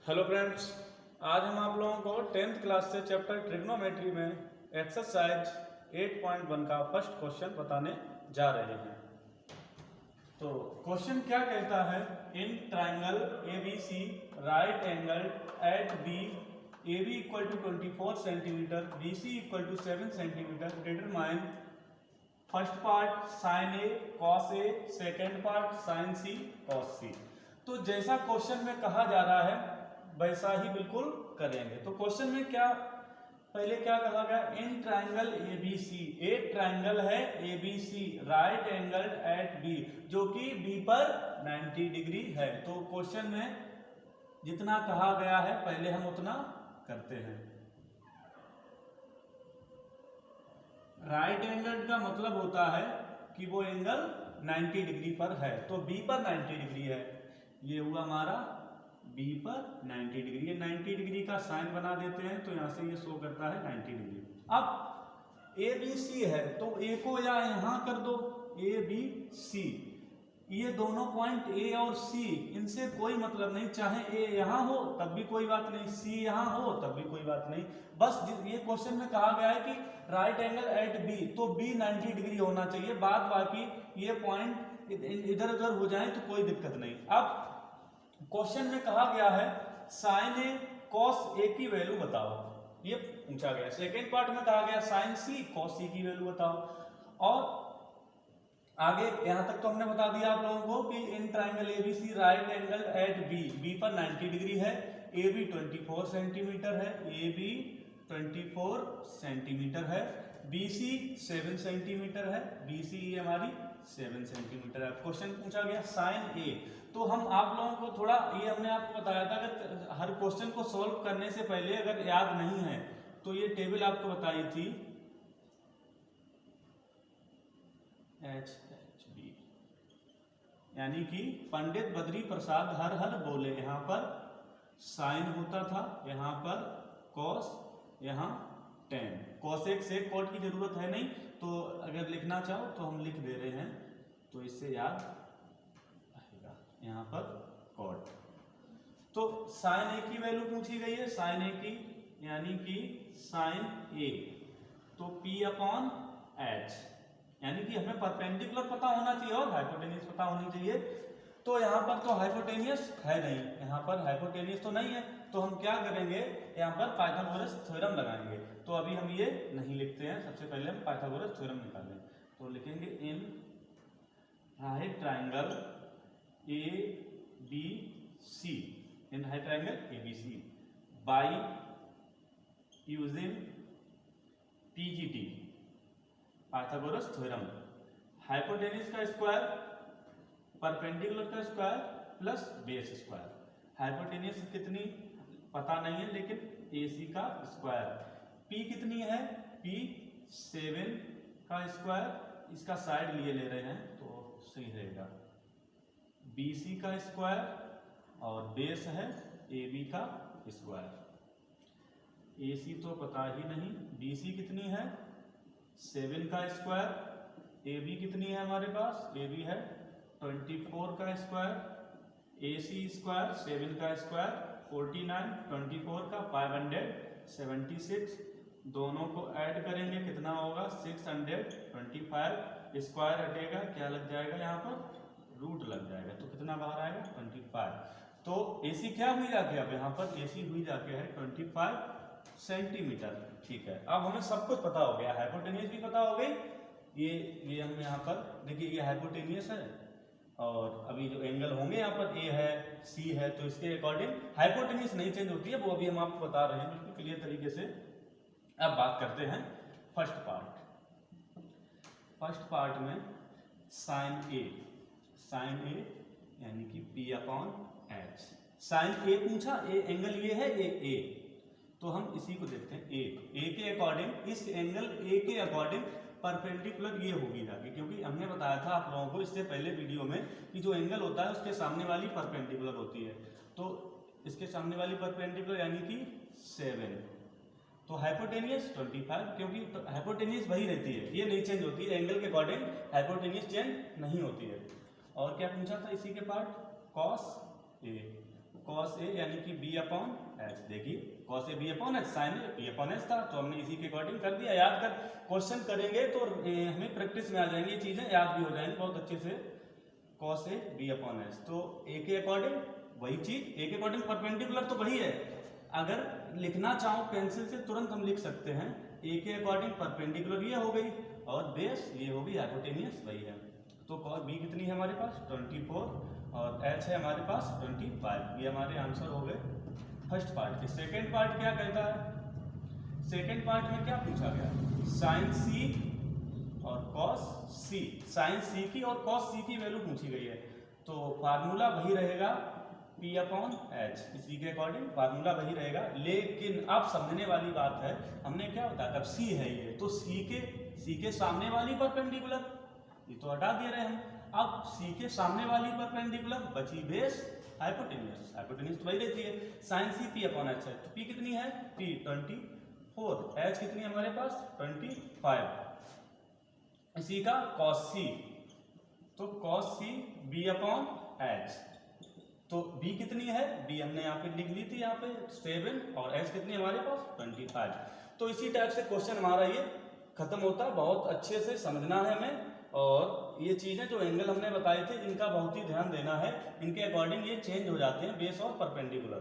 Hello friends, आज हम आप लोगों को 10th क्लास से चैप्टर ट्रिग्नोमेट्री में एक्सरसाइज 8.1 का फर्स्ट क्वेश्चन बताने जा रहे हैं। तो क्वेश्चन क्या कहता है, in triangle ABC right angle at B AB equal to 24 centimetre, BC equal to 7 centimetre, determine first part sine A cos A, second part sine C cos C। तो जैसा क्वेश्चन में कहा जा रहा है वैसा ही बिल्कुल करेंगे। तो क्वेश्चन में क्या पहले क्या कहा गया, इन ट्राइंगल ABC, एक ट्राइंगल है ABC right angle at B जो कि B पर 90 डिग्री है। तो क्वेश्चन में जितना कहा गया है पहले हम उतना करते हैं। राइट एंगल का मतलब होता है कि वो एंगल 90 डिग्री पर है, तो B पर 90 डिग्री है, ये हुआ हमारा B पर 90 डिग्री। ये 90 डिग्री का साइन बना देते हैं तो यहां से ये शो करता है 90 डिग्री। अब ABC है तो A को या यहां कर दो ABC, ये दोनों पॉइंट A और C इनसे कोई मतलब नहीं, चाहे A यहां हो तब भी कोई बात नहीं, C यहां हो तब भी कोई बात नहीं। बस ये क्वेश्चन में कहा गया है कि राइट एंगल एट B, तो B 90 डिग्री होना चाहिए, बाद बाकी ये पॉइंट इधर उधर हो जाए तो कोई दिक्कत नहीं। अब क्वेश्चन में कहा गया है साइन A कॉस A की वैल्यू बताओ, ये पूछा गया। सेकेंड पार्ट में कहा गया साइन C कॉस C की वैल्यू बताओ। और आगे यहां तक तो हमने बता दिया आप लोगों को कि in triangle ABC right angle at B पर 90 डिग्री है, AB 24 सेंटीमीटर है, AB 24 सेंटीमीटर है, BC 7 सेंटीमीटर है, BC ये हमारी 7 सेंटीमीटर है। क्वेश्चन पूछा गया साइन A, तो हम आप लोगों को थोड़ा ये हमने आपको बताया था, अगर हर क्वेश्चन को सॉल्व करने से पहले अगर याद नहीं है तो ये टेबल आपको बताई थी HHB, यानी कि पंडित बद्री प्रसाद हर हर बोले, यहाँ पर साइन होता था, यहाँ पर कॉस, यहाँ टेन। कॉसेक सेक कॉट की जरूरत है नहीं, तो अगर लिखना चाहो तो हम लिख दे रहे हैं तो इससे याद आएगा। यहाँ पर कॉट, तो साइन A की वैल्यू पूछी गई है, साइन A की यानी कि साइन A तो P अपॉन H, यानी कि हमें परपेंडिकुलर पता होना चाहिए और हाइपोटेन्यूज पता होनी चाहिए। तो यहाँ पर तो हाइपोटेन्यूज है नहीं, यहाँ पर हाइपोटेन्यूज तो नहीं है, तो हम क्या करेंगे, यहाँ पर पाइथागोरस थ्योरम लगाएंगे। तो अभी हम ये नहीं लिखते हैं, सबसे पहले हम पाइथागोरस थ्योरम निकालें। तो लिखेंगे in right triangle ABC, in right triangle ABC by using PGT Pythagoras theorem, hypotenuse का स्क्वायर परपेंडिकुलर का square plus base square. Hypotenuse कितनी पता नहीं है लेकिन AC का स्क्वायर, P कितनी है, P 7 का स्क्वायर, इसका साइड लिए ले रहे हैं तो सही रहेगा, BC का स्क्वायर और बेस है AB का स्क्वायर। AC तो पता ही नहीं, BC कितनी है 7 का स्क्वायर, AB कितनी है हमारे पास, AB है 24 का स्क्वायर, AC स्क्वायर 7 का स्क्वायर 49, 24 का 576, दोनों को ऐड करेंगे कितना होगा 625, स्क्वायर हटेगा क्या लग जाएगा, यहाँ पर रूट लग जाएगा, तो कितना बाहर आएगा 25। तो AC क्या हुई जाके, अब यहाँ पर AC हुई जाके है 25 सेंटीमीटर। ठीक है, अब हमें सब कुछ पता हो गया, हाइपोटेन्यूज भी पता हो गई, ये हम यहाँ पर देखिए ये हाइपोटेन्यूज है, और अभी जो एंगल होंगे यहाँ पर A है C है, तो इसके अकॉर्डिंग हाइपोटेन्यूज नहीं चेंज होती है, वो अभी हम आपको बता रहे हैं बिल्कुल क्लियर तरीके से। अब बात करते हैं फर्स्ट पार्ट। फर्स्ट पार्ट में साइन A यानी कि P upon H, sine A पूछा, A एंगल ये है, ये A, तो हम इसी को देखते हैं A के अकॉर्डिंग, इस एंगल A के अकॉर्डिंग परपेंडिकुलर ये होगी जाके, क्योंकि हमने बताया था आप लोगों को इससे पहले वीडियो में कि जो एंगल होता है उसके सामने वाली परपेंडिकुलर होती है, तो इसके सामने वाली परपेंडिकुलर यानी कि 7, तो हाइपोटेन्यूज 25, क्योंकि हाइपोटेन्यूज वही रहती है, ये नहीं चेंज होती है, एंगल के अकॉर्डिंग हाइपोटेन्यूज चेंज नहीं होती है। और क्या पूछा था इसी के part, cos A, cos A यानी कि B अपॉन H। देखिए cos A B upon H, sin A B upon H था, तो हमने इसी के अकॉर्डिंग कर दिया। याद कर, क्वेश्चन करेंगे तो हमें प्रैक्टिस में आ जाएंगी, ये चीजें याद भी हो जाएंगी बहुत अच्छे से। cos A B upon H, तो A के अकॉर्डिंग वही चीज, A के अकॉर्डिंग परपेंडिकुलर तो वही है। अगर लिखना चाहो पेंसिल से तुरंत हम लिख सकते हैं, A के अकॉर्डिंग परपेंडिकुलर ये हो गई और बेस ये हो गई हाइपोटेनियस वही है। तो cos B कितनी है हमारे पास 24 और H है हमारे पास 25। ये हमारे आंसर हो गए फर्स्ट पार्ट के। सेकंड पार्ट क्या कहता है? सेकंड पार्ट में क्या पूछा गया? साइन C और cos C, साइन C की और cos C की वैल्यू पूछी गई है। तो फार्मूला वही रहेगा P अपॉन H, इसी के अकॉर्डिंग फार्मूला वही रहेगा। लेकिन अब समझने वाली बात है, हमने क्या बताया, अब C है ये, तो C के सामने वाली परपेंडिकुलर, ये तो हटा दे रहे हैं हम। अब C के सामने वाली परपेंडिकुलर बची बेस हाइपोटेन्यूस, हाइपोटेन्यूस तो वही रहती है। Sine C P upon H है, तो P कितनी है? P 24, H कितनी है हमारे पास 25। इसी का cos C, तो cos C B upon H, तो B कितनी है? B हमने यहाँ पे लिख ली थी, यहाँ पे 7 और H कितनी हमारे पास 25। तो इसी टाइप से क्वेश्चन हमारा ये खत्म होता है। बहुत अच्छे से समझना है हमें, और ये चीजें जो एंगल हमने बताए थे इनका बहुत ही ध्यान देना है, इनके अकॉर्डिंग ये चेंज हो जाते हैं बेस और परपेंडिकुलर।